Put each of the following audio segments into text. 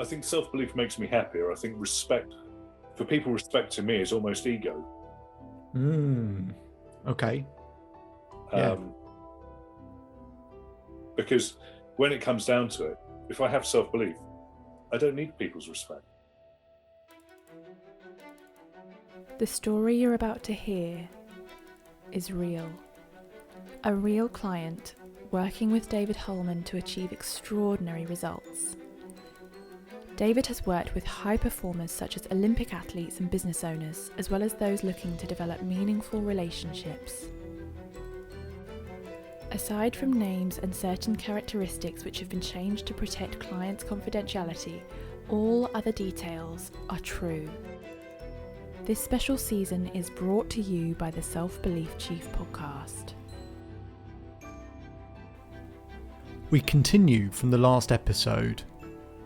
I think self-belief makes me happier. I think respect, for people respecting me, is almost ego. Okay. Yeah. Because when it comes down to it, if I have self-belief, I don't need people's respect. The story you're about to hear is real. A real client working with David Holman to achieve extraordinary results. David has worked with high performers such as Olympic athletes and business owners, as well as those looking to develop meaningful relationships. Aside from names and certain characteristics which have been changed to protect clients' confidentiality, all other details are true. This special season is brought to you by the Self-Belief Chief podcast. We continue from the last episode,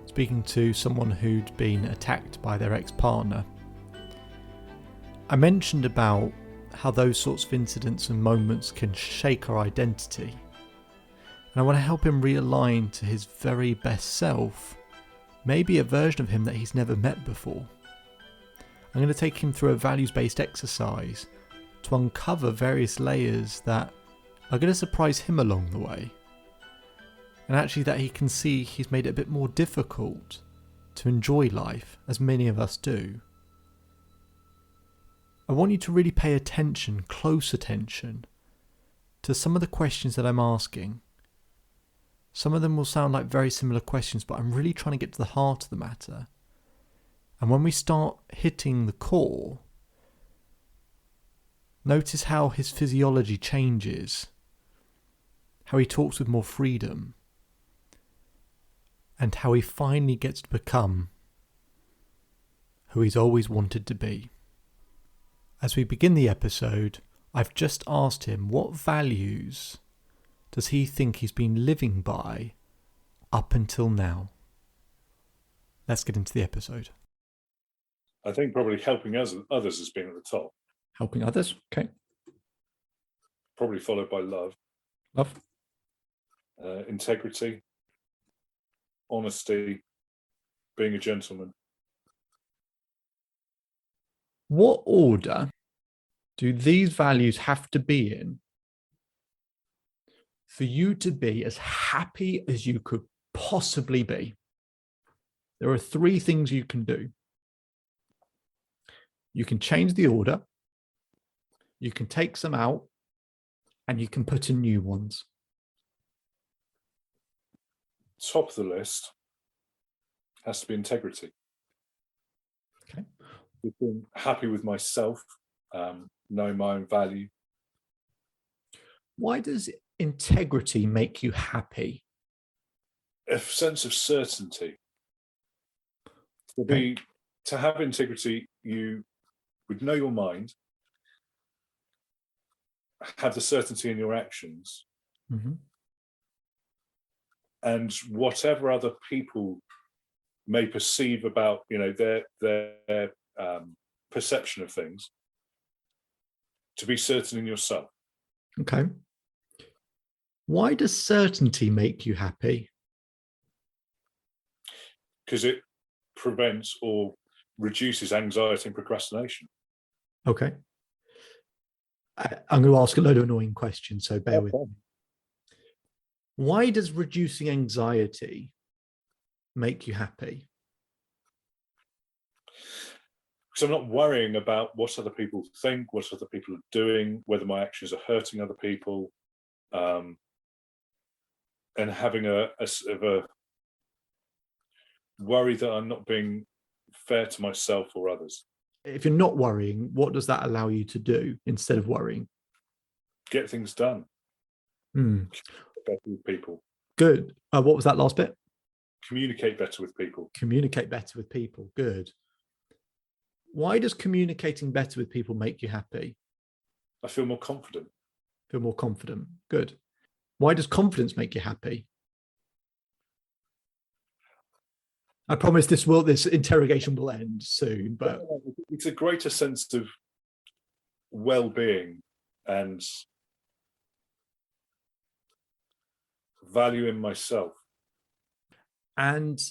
speaking to someone who'd been attacked by their ex-partner. I mentioned about how those sorts of incidents and moments can shake our identity. And I want to help him realign to his very best self, maybe a version of him that he's never met before. I'm going to take him through a values-based exercise to uncover various layers that are going to surprise him along the way. And actually that he can see he's made it a bit more difficult to enjoy life, as many of us do. I want you to really pay attention, close attention, to some of the questions that I'm asking. Some of them will sound like very similar questions, but I'm really trying to get to the heart of the matter. And when we start hitting the core, notice how his physiology changes, how he talks with more freedom, and how he finally gets to become who he's always wanted to be. As we begin the episode, I've just asked him what values does he think he's been living by up until now. Let's get into the episode. I think probably helping others has been at the top. Helping others, okay. Probably followed by love. Love. Integrity. Honesty. Being a gentleman. What order do these values have to be in for you to be as happy as you could possibly be? There are 3 things you can do. You can change the order, you can take some out, and you can put in new ones. Top of the list has to be integrity. Okay. Being happy with myself, knowing my own value. Why does integrity make you happy? A sense of certainty. To have integrity, you would know your mind, have the certainty in your actions, and whatever other people may perceive about, their perception of things, to be certain in yourself. Okay. Why does certainty make you happy? Because it prevents or reduces anxiety and procrastination. Okay. I'm going to ask a load of annoying questions, so bear with me. Why does reducing anxiety make you happy? Because I'm not worrying about what other people think, what other people are doing, whether my actions are hurting other people, and having a sort of a worry that I'm not being fair to myself or others. If you're not worrying, what does that allow you to do instead of worrying? Get things done. Better with people. Good. What was that last bit? Communicate better with people. Communicate better with people. Good. Why does communicating better with people make you happy? I feel more confident. Feel more confident. Good. Why does confidence make you happy? I promise this interrogation will end soon, but it's a greater sense of well-being and value in myself. And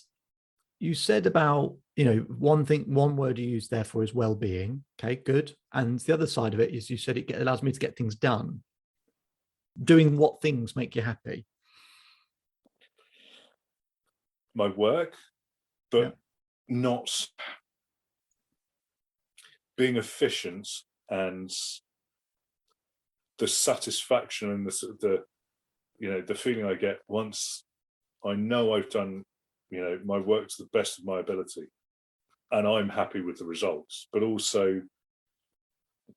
you said about, one word you used therefore is well-being. Okay, good. And the other side of it is you said it allows me to get things done. Doing what things make you happy? My work, but not being efficient, and the satisfaction and the feeling I get once I know I've done my work to the best of my ability and I'm happy with the results, but also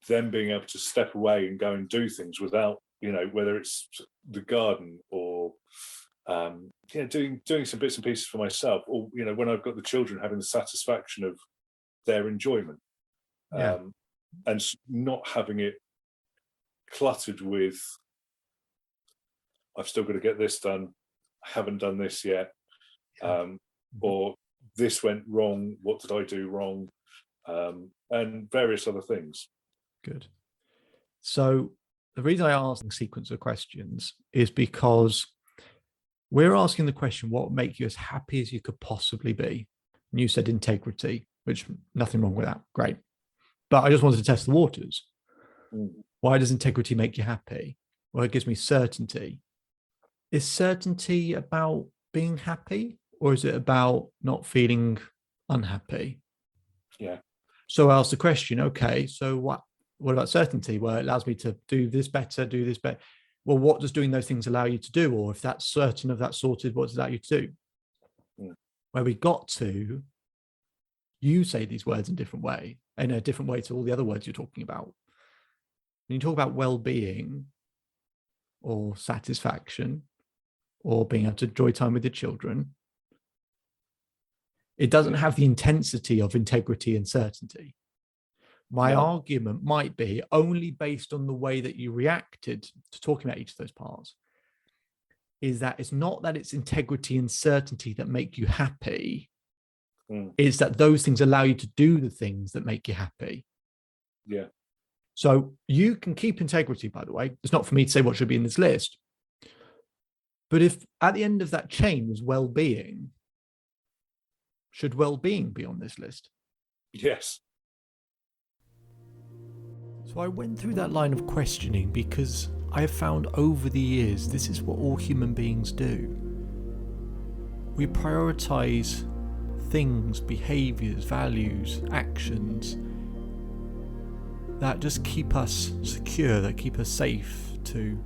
then being able to step away and go and do things without, whether it's the garden or doing some bits and pieces for myself, or when I've got the children, having the satisfaction of their enjoyment, and not having it cluttered with, I've still got to get this done, I haven't done this yet, or this went wrong, what did I do wrong, and various other things. Good. So the reason I ask the sequence of questions is because we're asking the question, what would make you as happy as you could possibly be? And you said integrity, which nothing wrong with that. Great. But I just wanted to test the waters. Why does integrity make you happy? Well, it gives me certainty. Is certainty about being happy, or is it about not feeling unhappy? Yeah. So I asked the question, okay, so what about certainty? Well, it allows me to do this better. Well, what does doing those things allow you to do? Or if that's certain of that sorted, what does it allow you to do? Where we got to, you say these words in a different way to all the other words you're talking about. When you talk about well-being or satisfaction or being able to enjoy time with your children, it doesn't have the intensity of integrity and certainty. My argument might be, only based on the way that you reacted to talking about each of those parts, is that it's not that it's integrity and certainty that make you happy. It's that those things allow you to do the things that make you happy. Yeah. So you can keep integrity, by the way. It's not for me to say what should be in this list. But if at the end of that chain was well-being, should well-being be on this list? Yes. So I went through that line of questioning because I have found over the years this is what all human beings do. We prioritize things, behaviors, values, actions that just keep us secure, that keep us safe, to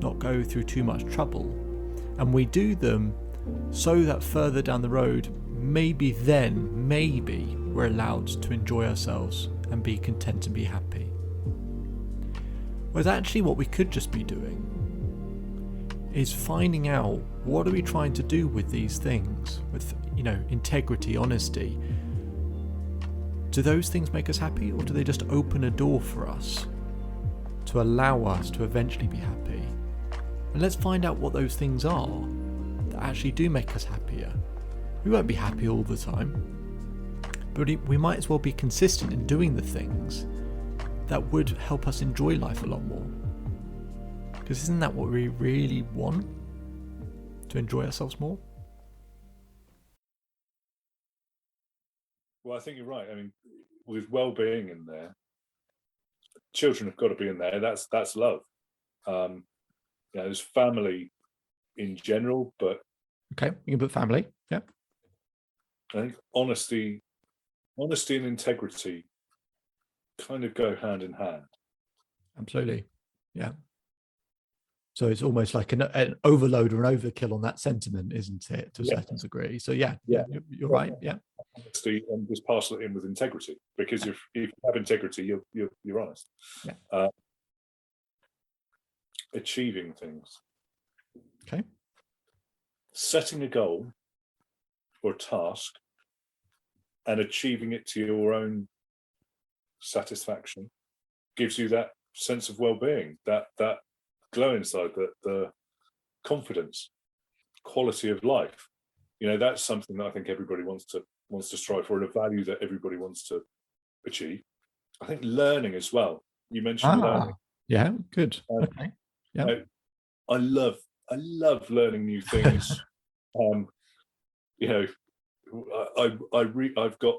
not go through too much trouble. And we do them so that further down the road, maybe we're allowed to enjoy ourselves and be content and be happy. Whereas actually what we could just be doing is finding out, what are we trying to do with these things, with integrity, honesty? Do those things make us happy, or do they just open a door for us to allow us to eventually be happy? And let's find out what those things are that actually do make us happier. We won't be happy all the time, but we might as well be consistent in doing the things that would help us enjoy life a lot more. Because isn't that what we really want? To enjoy ourselves more? Well, I think you're right. I mean, with well-being in there, children have got to be in there. That's love. There's family in general, but okay, you can put family. Yeah. I think honesty and integrity kind of go hand in hand. Absolutely. Yeah. So it's almost like an overload or an overkill on that sentiment, isn't it, to a certain degree? So you're right. Yeah. Honesty, and just parcel it in with integrity, because if you have integrity, you're honest. Yeah. Achieving things. Okay. Setting a goal or a task and achieving it to your own satisfaction gives you that sense of well-being, that glow inside, the confidence, quality of life. That's something that I think everybody wants to strive for, and a value that everybody wants to achieve. I think learning as well. You mentioned learning. Yeah, good. Okay. Yeah. I love learning new things. I've got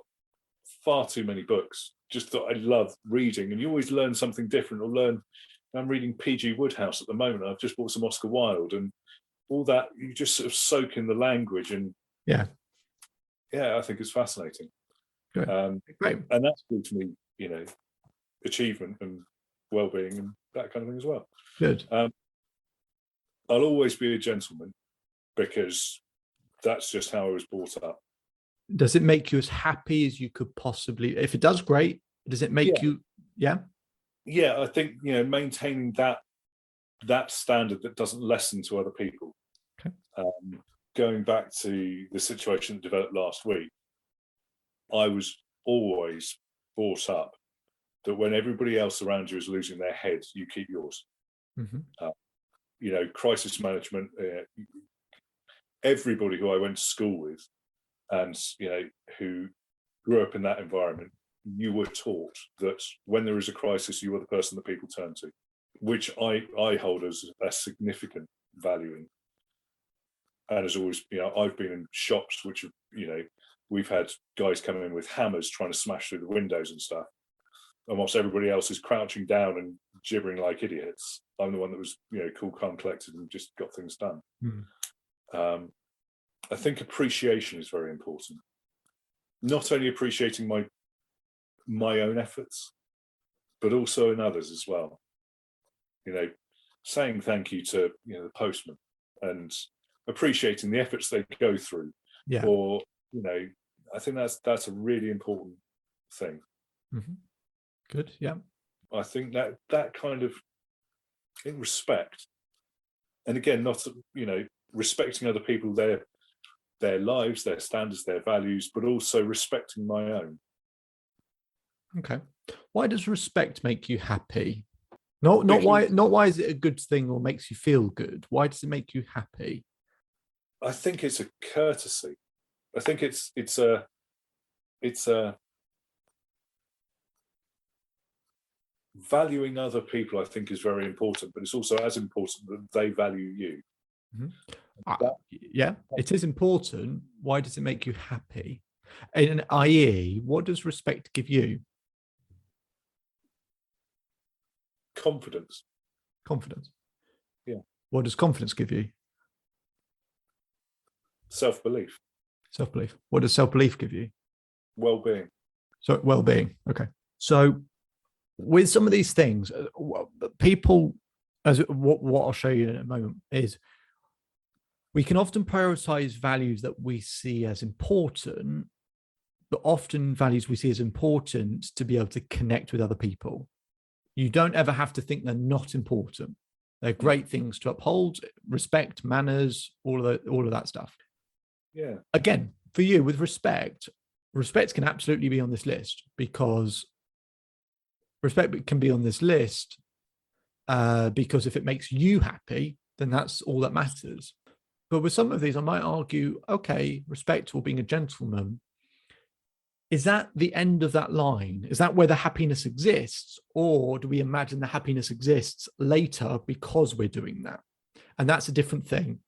far too many books. Just that I love reading, and you always learn something different. Or learn. I'm reading P.G. Wodehouse at the moment. I've just bought some Oscar Wilde, and all that. You just sort of soak in the language, and yeah, I think it's fascinating. Great. And that's gives me, achievement and well-being and that kind of thing as well. Good. I'll always be a gentleman because that's just how I was brought up. Does it make you as happy as you could possibly? If it does, great. Does it make you? Yeah. Yeah, I think maintaining that standard that doesn't lessen to other people. Okay. Going back to the situation that developed last week, I was always brought up that when everybody else around you is losing their head, you keep yours. Mm-hmm. Crisis management. Everybody who I went to school with, and who grew up in that environment, you were taught that when there is a crisis, you are the person that people turn to, which I hold as a significant value in. And as always, I've been in shops which have, we've had guys come in with hammers trying to smash through the windows and stuff. And whilst everybody else is crouching down and gibbering like idiots, I'm the one that was, cool, calm, collected, and just got things done. Mm. I think appreciation is very important. Not only appreciating my own efforts, but also in others as well. Saying thank you to the postman and appreciating the efforts they go through. Yeah. Or I think that's a really important thing. Mm-hmm. Good. Yeah. I think that kind of in respect, and again, not respecting other people, their lives, their standards, their values, but also respecting my own. Okay. Why does respect make you happy? Not why is it a good thing or makes you feel good? Why does it make you happy? I think it's a courtesy. I think it's a valuing other people, I think, is very important, but it's also as important that they value you. Mm-hmm. Yeah, it is important. Why does it make you happy? And i.e., what does respect give you? Confidence. Yeah. What does confidence give you? Self-belief. What does self-belief give you? Well-being. So well-being. Okay. So with some of these things, people, as what I'll show you in a moment, is we can often prioritize values that we see as important, but often values we see as important to be able to connect with other people. You don't ever have to think they're not important. They're great things to uphold: respect, manners, all of that stuff. Yeah. Again, for you, with respect can absolutely be on this list, because respect can be on this list because if it makes you happy, then that's all that matters. But with some of these, I might argue, okay, respect or being a gentleman, is that the end of that line? Is that where the happiness exists? Or do we imagine the happiness exists later because we're doing that? And that's a different thing.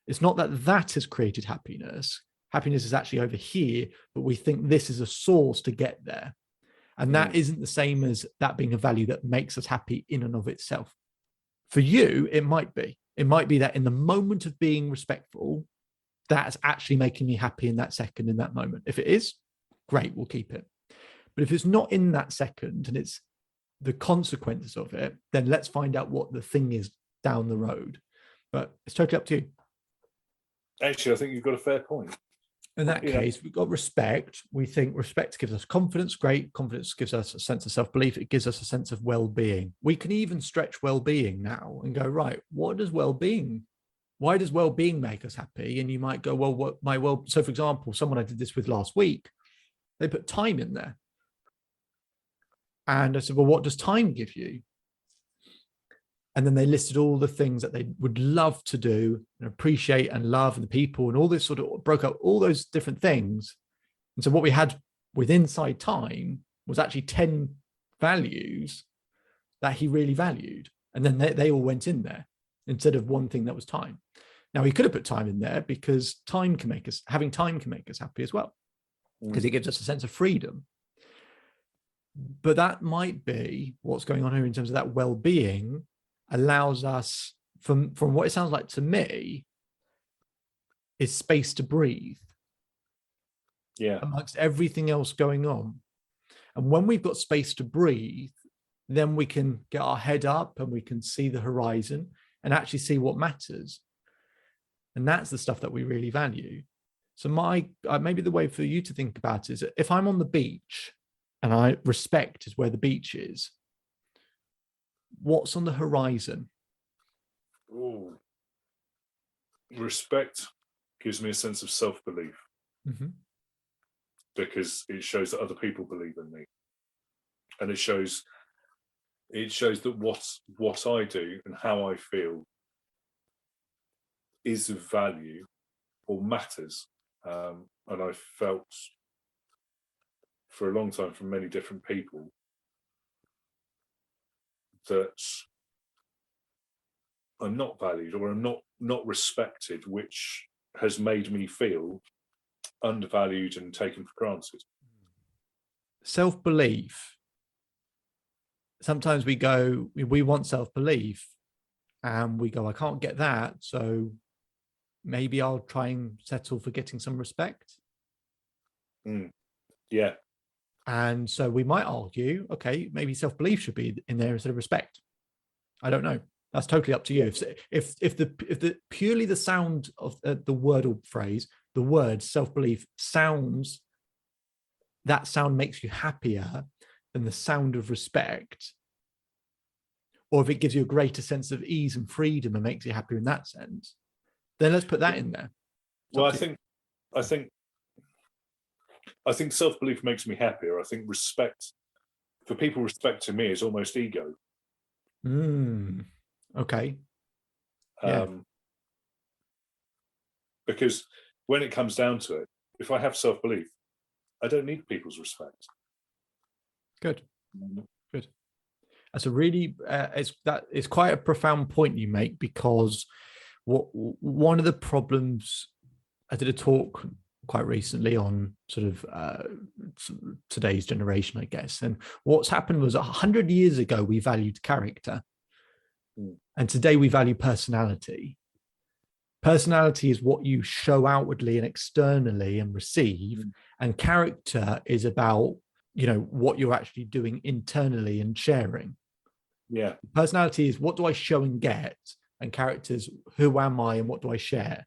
It's not that has created happiness. Happiness is actually over here, but we think this is a source to get there. And that isn't the same as that being a value that makes us happy in and of itself. For you, it might be. It might be that in the moment of being respectful, that's actually making me happy in that second, in that moment. If it is, great, we'll keep it. But if it's not in that second and it's the consequences of it, then let's find out what the thing is down the road. But it's totally up to you. Actually, I think you've got a fair point. In that case, we've got respect. We think respect gives us confidence. Great. Confidence gives us a sense of self-belief. It gives us a sense of well-being. We can even stretch well-being now and go, right, why does well-being make us happy? And you might go, well, so for example, someone I did this with last week, they put time in there. And I said, well, what does time give you? And then they listed all the things that they would love to do and appreciate and love, and the people and all this, sort of broke up all those different things. And so what we had with inside time was actually 10 values that he really valued. And then they all went in there instead of one thing that was time. Now, he could have put time in there because having time can make us happy as well, because it gives us a sense of freedom. But that might be what's going on here in terms of that well-being allows us, from what it sounds like to me, is space to breathe. Yeah. Amongst everything else going on. And when we've got space to breathe, then we can get our head up and we can see the horizon and actually see what matters. And that's the stuff that we really value. So maybe the way for you to think about it is, if I'm on the beach and respect is where the beach is, what's on the horizon? Ooh. Respect gives me a sense of self-belief, because it shows that other people believe in me, and it shows that what I do and how I feel is of value or matters. And I felt for a long time from many different people that I'm not valued or I'm not respected, which has made me feel undervalued and taken for granted. Self-belief. Sometimes we want self-belief and we go, I can't get that, so maybe I'll try and settle for getting some respect. Yeah. And so we might argue, okay, maybe self-belief should be in there instead of respect. I don't know. That's totally up to you. If the purely the sound of the word or phrase, the word self-belief that sound makes you happier than the sound of respect, or if it gives you a greater sense of ease and freedom and makes you happier in that sense, then let's put that in there. Well, I think self-belief makes me happier. I think respect, for people respecting me, is almost ego. Okay. Yeah. Because when it comes down to it, if I have self-belief, I don't need people's respect. Good. Good. That's a really it's quite a profound point you make, because one of the problems, I did a talk quite recently on sort of today's generation, I guess, and what's happened was 100 years ago we valued character, and today we value personality. Personality is what you show outwardly and externally and receive, and character is about what you're actually doing internally and sharing. Yeah. Personality is what do I show and get, and characters, who am I and what do I share?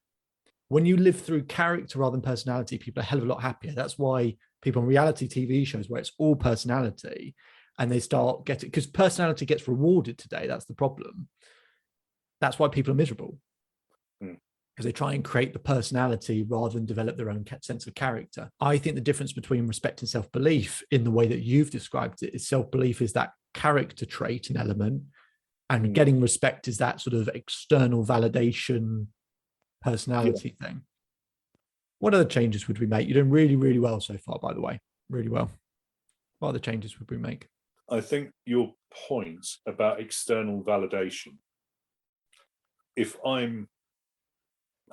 When you live through character rather than personality, people are a hell of a lot happier. That's why people on reality TV shows where it's all personality, and they start getting, because personality gets rewarded today. That's the problem. That's why people are miserable, because they try and create the personality rather than develop their own sense of character. I think the difference between respect and self-belief, in the way that you've described it, is self-belief is that character trait and element, and getting respect is that sort of external validation personality thing. What other changes would we make? You're doing really, really well so far, by the way. Really well. What other changes would we make? I think your point about external validation, if I'm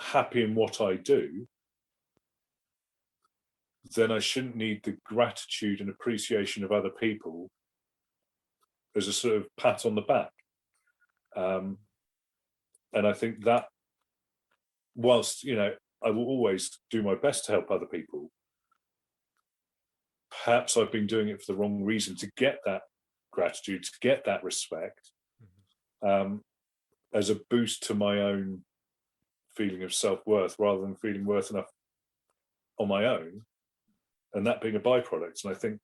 happy in what I do, then I shouldn't need the gratitude and appreciation of other people as a sort of pat on the back. And I think that, whilst I will always do my best to help other people, perhaps I've been doing it for the wrong reason, to get that gratitude, to get that respect, as a boost to my own feeling of self-worth, rather than feeling worth enough on my own, and that being a byproduct. And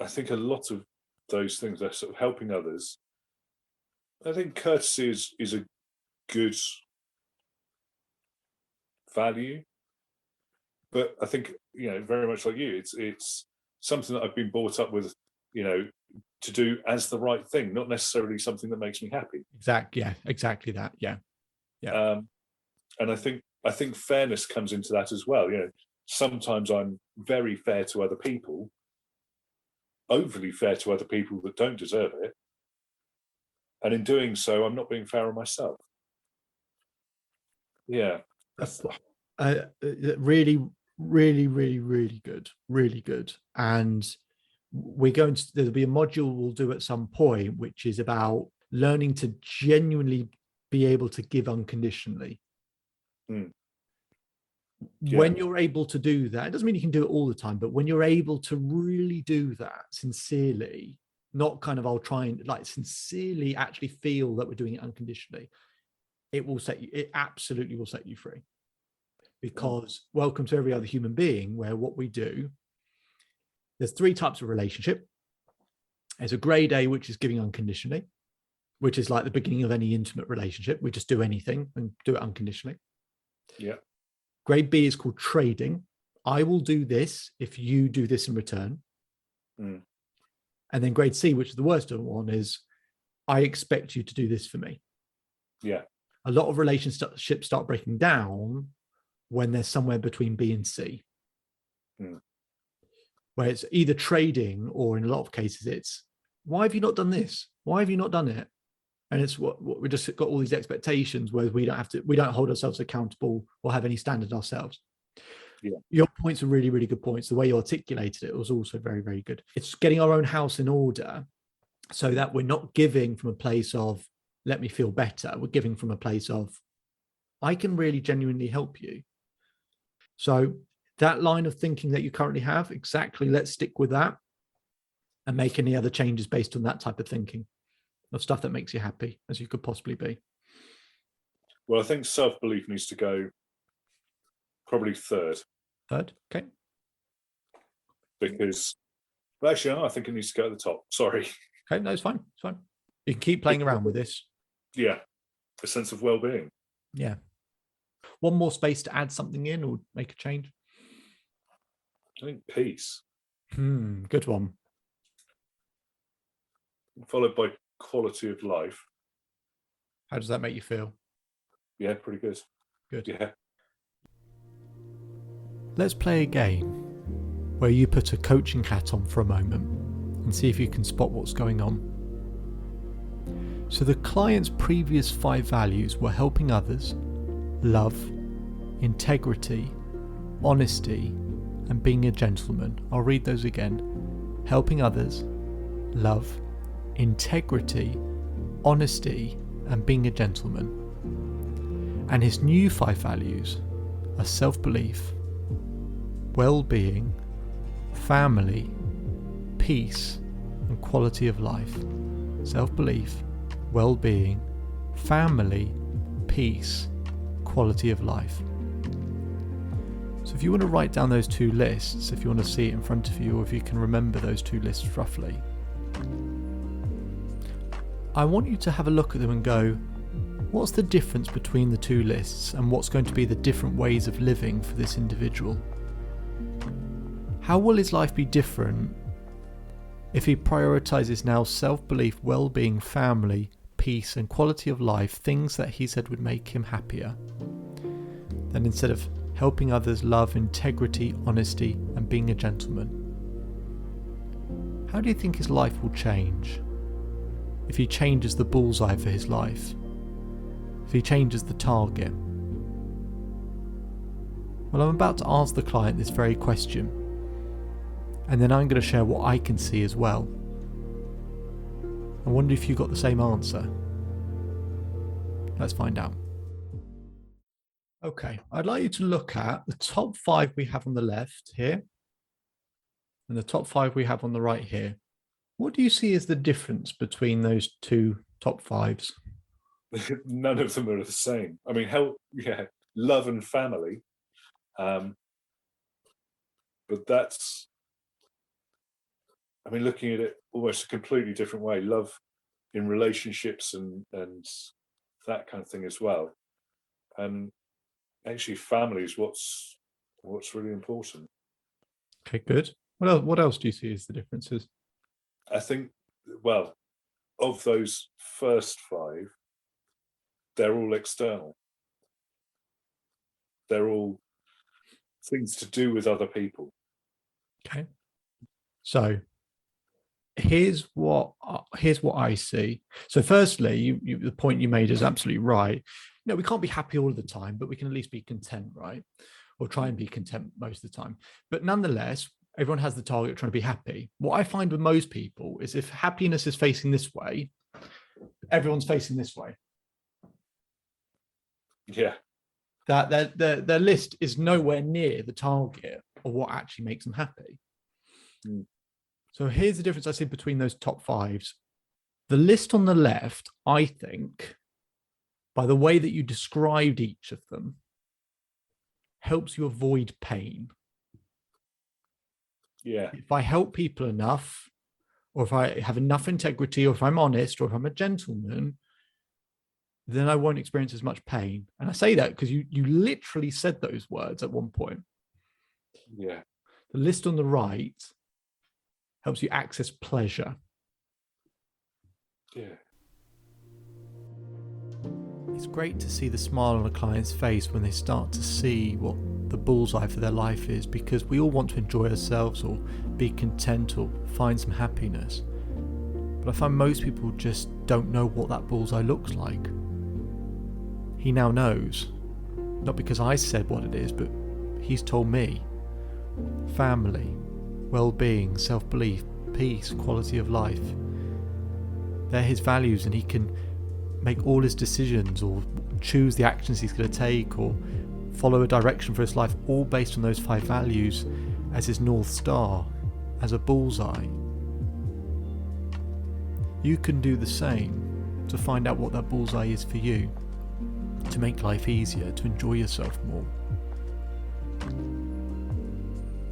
I think a lot of those things are sort of helping others. I think courtesy is a good value, but I think very much like you, it's something that I've been brought up with, to do as the right thing, not necessarily something that makes me happy. Exactly that. Yeah. And I think fairness comes into that as well. Sometimes I'm very fair to other people, overly fair to other people that don't deserve it, and in doing so, I'm not being fair on myself. Yeah. Really, really, really, really good. And there'll be a module we'll do at some point, which is about learning to genuinely be able to give unconditionally. Mm. When you're able to do that, it doesn't mean you can do it all the time, but when you're able to really do that sincerely, not kind of I'll try and like sincerely actually feel that we're doing it unconditionally, it absolutely will set you free. Because welcome to every other human being, where what we do, there's 3 types of relationship. There's a grade A, which is giving unconditionally, which is like the beginning of any intimate relationship. We just do anything and do it unconditionally. Yeah. Grade B is called trading. I will do this if you do this in return. Mm. And then grade C, which is the worst one, is I expect you to do this for me. Yeah. A lot of relationships start breaking down when they're somewhere between B and C. Mm. Where it's either trading, or in a lot of cases, it's why have you not done this? Why have you not done it? And it's what we just got all these expectations where we don't hold ourselves accountable or have any standard ourselves. Yeah. Your points are really, really good points. The way you articulated it was also very, very good. It's getting our own house in order so that we're not giving from a place of let me feel better. We're giving from a place of I can really genuinely help you. So that line of thinking that you currently have, exactly, let's stick with that and make any other changes based on that type of thinking of stuff that makes you happy as you could possibly be. Well, I think self-belief needs to go probably third. Third, okay. Because, well, actually, no, I think it needs to go at the top. Sorry. Okay, no, it's fine. It's fine. You can keep playing around with this. Yeah. A sense of well-being. Yeah. One more space to add something in or make a change? I think peace. Good one. Followed by quality of life. How does that make you feel? Yeah, pretty good. Good. Yeah. Let's play a game where you put a coaching hat on for a moment and see if you can spot what's going on. So the client's previous 5 values were helping others, love, integrity, honesty, and being a gentleman. I'll read those again. Helping others, love, integrity, honesty, and being a gentleman. And his new 5 values are self-belief, well-being, family, peace, and quality of life. Self-belief, well-being, family, peace, quality of life. So if you want to write down those 2 lists, if you want to see it in front of you, or if you can remember those 2 lists roughly, I want you to have a look at them and go, what's the difference between the 2 lists, and what's going to be the different ways of living for this individual? How will his life be different if he prioritizes now self-belief, well-being, family, peace, and quality of life, things that he said would make him happier, then instead of helping others, love, integrity, honesty, and being a gentleman? How do you think his life will change if he changes the bullseye for his life? If he changes the target? Well, I'm about to ask the client this very question, and then I'm going to share what I can see as well. I wonder if you got the same answer. Let's find out. Okay, I'd like you to look at the top 5 we have on the left here, and the top 5 we have on the right here. What do you see as the difference between those 2 top 5s? None of them are the same. I mean, love and family. But that's, I mean, looking at it almost a completely different way. Love in relationships and that kind of thing as well. And actually, family is what's really important. Okay, good. What else do you see as the differences? I think, well, of those first 5, they're all external. They're all things to do with other people. Okay. So here's what I see. So firstly, the point you made is absolutely right. we can't be happy all of the time, but we can at least be content, right? Or try and be content most of the time. But nonetheless, everyone has the target of trying to be happy. What I find with most people is if happiness is facing this way, everyone's facing this way. Yeah. That their list is nowhere near the target or what actually makes them happy. Mm. So here's the difference I see between those top fives. The list on the left, I think, by the way that you described each of them, helps you avoid pain. Yeah. If I help people enough, or if I have enough integrity, or if I'm honest, or if I'm a gentleman, then I won't experience as much pain. And I say that because you literally said those words at one point. Yeah. The list on the right helps you access pleasure. Yeah. It's great to see the smile on a client's face when they start to see what the bullseye for their life is, because we all want to enjoy ourselves or be content or find some happiness. But I find most people just don't know what that bullseye looks like. He now knows, not because I said what it is, but he's told me. Family, well-being, self-belief, peace, quality of life. They're his values, and he can make all his decisions or choose the actions he's going to take or follow a direction for his life, all based on those 5 values as his North Star, as a bullseye. You can do the same to find out what that bullseye is for you, to make life easier, to enjoy yourself more.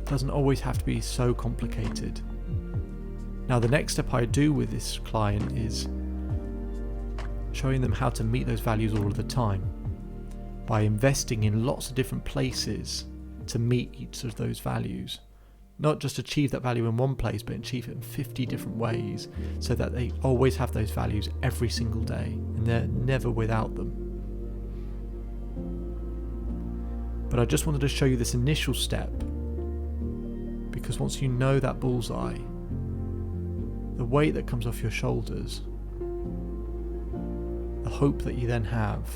It doesn't always have to be so complicated. Now, the next step I do with this client is showing them how to meet those values all of the time by investing in lots of different places to meet each of those values. Not just achieve that value in one place, but achieve it in 50 different ways so that they always have those values every single day and they're never without them. But I just wanted to show you this initial step because once you know that bullseye, the weight that comes off your shoulders, the hope that you then have,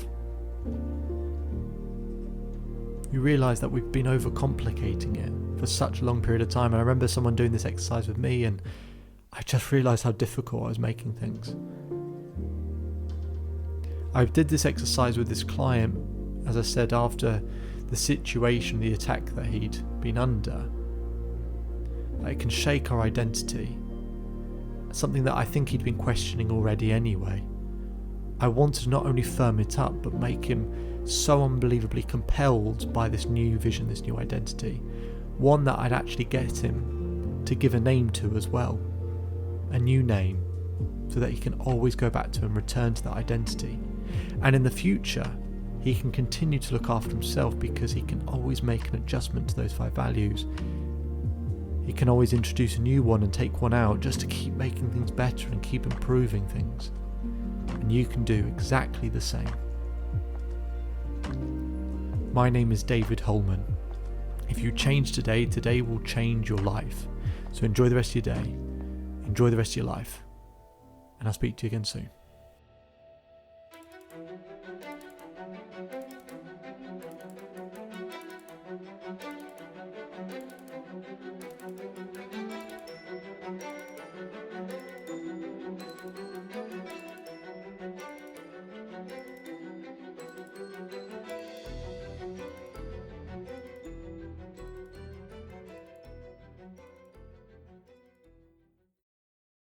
you realise that we've been overcomplicating it for such a long period of time. And I remember someone doing this exercise with me and I just realised how difficult I was making things. I did this exercise with this client, as I said, after the situation, the attack that he'd been under. It can shake our identity, something that I think he'd been questioning already anyway. I wanted to not only firm it up, but make him so unbelievably compelled by this new vision, this new identity. One that I'd actually get him to give a name to as well. A new name, so that he can always go back to and return to that identity. And in the future, he can continue to look after himself because he can always make an adjustment to those 5 values. He can always introduce a new one and take one out just to keep making things better and keep improving things. And you can do exactly the same. My name is David Holman. If you change today, today will change your life. So enjoy the rest of your day, enjoy the rest of your life, and I'll speak to you again soon.